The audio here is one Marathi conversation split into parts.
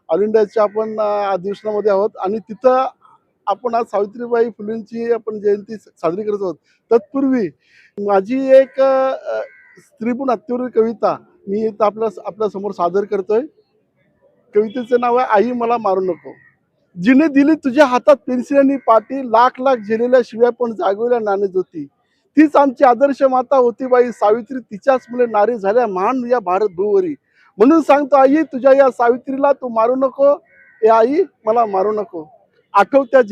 ऑल इंडियाच्या आपण अधिवेशनामध्ये आहोत आणि तिथं आपण आज सावित्रीबाई फुलेंची आपण जयंती साजरी करत आहोत. तत्पूर्वी माझी एक स्त्रीगुण अत्युरी कविता मी इथं आपल्या समोर सादर करतोय. कवितेचं नाव आहे आई मला मारू नको. जिने दिली तुझ्या हातात पेन्सिल आणि पाटी, लाख लाख झेलेल्या शिव्या पण जागवल्या नाणेज्योती. तीच आमची आदर्श माता होती बाई सावित्री, तिच्याच मुले नारी झाल्या महान या भारत भूवरी. म्हणून सांगतो आई तुझ्या या सावित्रीला तू मारू नको. ए आई मला मारू नको. आठव त्या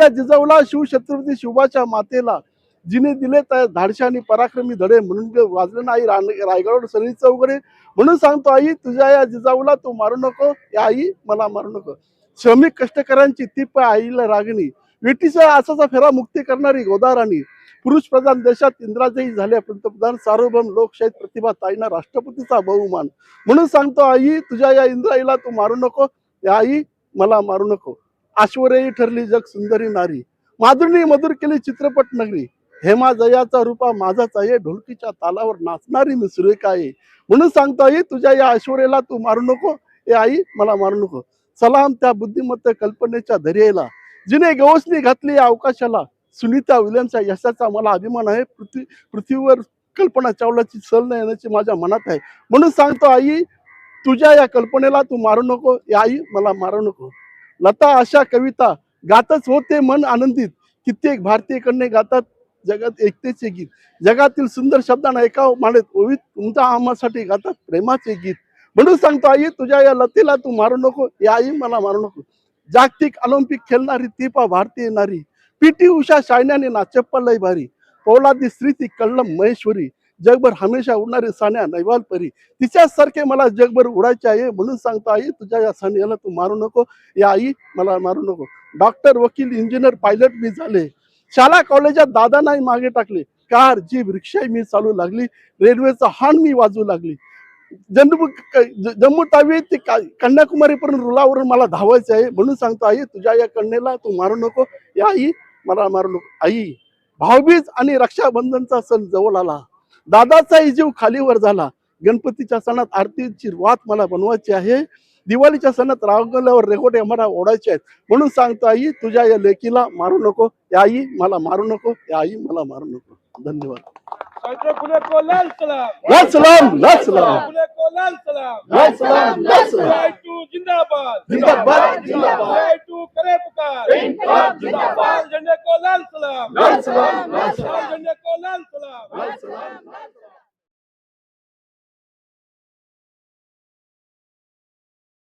जिजाऊला शिवछत्रपती शिवबाच्या मातेला, जिने दिले त्या धाडशी आणि पराक्रमी धडे, म्हणून वाजले नाही रायगडावर सरीचं उघडे. म्हणून सांगतो आई तुझ्या या जिजाऊला तू मारू नको. या आई मला मारू नको. श्रमिक कष्टकऱ्यांची तीप आईला रागणी, वेटीचा आसाचा फेरा मुक्ती करणारी गोदाराणी, पुरुष प्रधान देशात इंद्राजयी झाल्या पंतप्रधान, सार्वभौम लोकशाहीत प्रतिभा ताईना राष्ट्रपतीचा बहुमान. म्हणून सांगतो आई तुझ्या या इंद्राईला तू मारू नको. या आई मला मारू नको. ऐश्वर्यही ठरली जग सुंदरी नारी, माधुरीने मधुर केली चित्रपट नगरी, हेमा जयाचा रूपा माझाच आहे, ढोलकीच्या तालावर नाचणारी मी सुरेखा आहे. म्हणून सांगतो आई तुझ्या या ऐश्वर्याला तू मारू नको. ए आई मला मारू नको. सलाम त्या बुद्धिमत्त कल्पनेच्या धैर्याला, जिने गवसणी घातली या अवकाशाला, सुनीता विल्यमच्या यशाचा मला अभिमान आहे. पृथ्वीवर कल्पना चावलाची सल न येण्याची माझ्या मनात आहे. म्हणून सांगतो आई तुझ्या या कल्पनेला तू मारू नको. या आई मला मारू नको. लता अशा कविता गातच होते मन आनंदित, कित्येक भारतीय कन्ये गातात जगात एकतेचे गीत, जगातील सुंदर शब्दांना एका मांडत ओवीत तुमच्या आम्हासाठी गातात प्रेमाचे गीत. म्हणून सांगतो आई तुझ्या या लतेला तू मारू नको. या आई मला मारू नको. जागतिक ऑलिम्पिक खेळणारी ती पा भारतीय नारी, पीटी उषा शायन्याने ना चप्पल लय भारी, पौलादी स्त्री ती कल्लम महेश्वरी, जगभर हमेशा उडणारी सान्या नैवाल परी, तिच्यासारखे मला जगभर उडायचे आहे. म्हणून सांगतो आई तुझ्या या सान्याला तू मारू नको. या आई मला मारू नको. डॉक्टर वकील इंजिनियर पायलट मी झाले, शाळा कॉलेजात दादा नाही मागे टाकले, कार जीप रिक्षा मी चालू लागली, रेल्वेचा हॉर्न मी वाजवू लागली, जम्मू तावी ते कन्याकुमारी पर्यंत रुलावरून मला धावायचं आहे. म्हणून सांगतो आई तुझ्या या कन्येला तू मारू नको. या आई मला मारू नको. आई भाऊबीज आणि रक्षाबंधनचा सण जवळ आला, दादाचाही जीव खालीवर झाला, गणपतीच्या सणात आरतीची वात मला बनवायची आहे, दिवाळीच्या सणात रांगोळ्यावर रेघोटे मला ओढायचे आहेत. म्हणून सांगतो आई तुझ्या या लेकीला मारू नको. या आई मला मारू नको. या आई मला मारू नको. धन्यवाद. सावित्रीबाई फुले को लाल सलाम. लाल सलाम. लाल सलाम. फुले को लाल सलाम. लाल सलाम.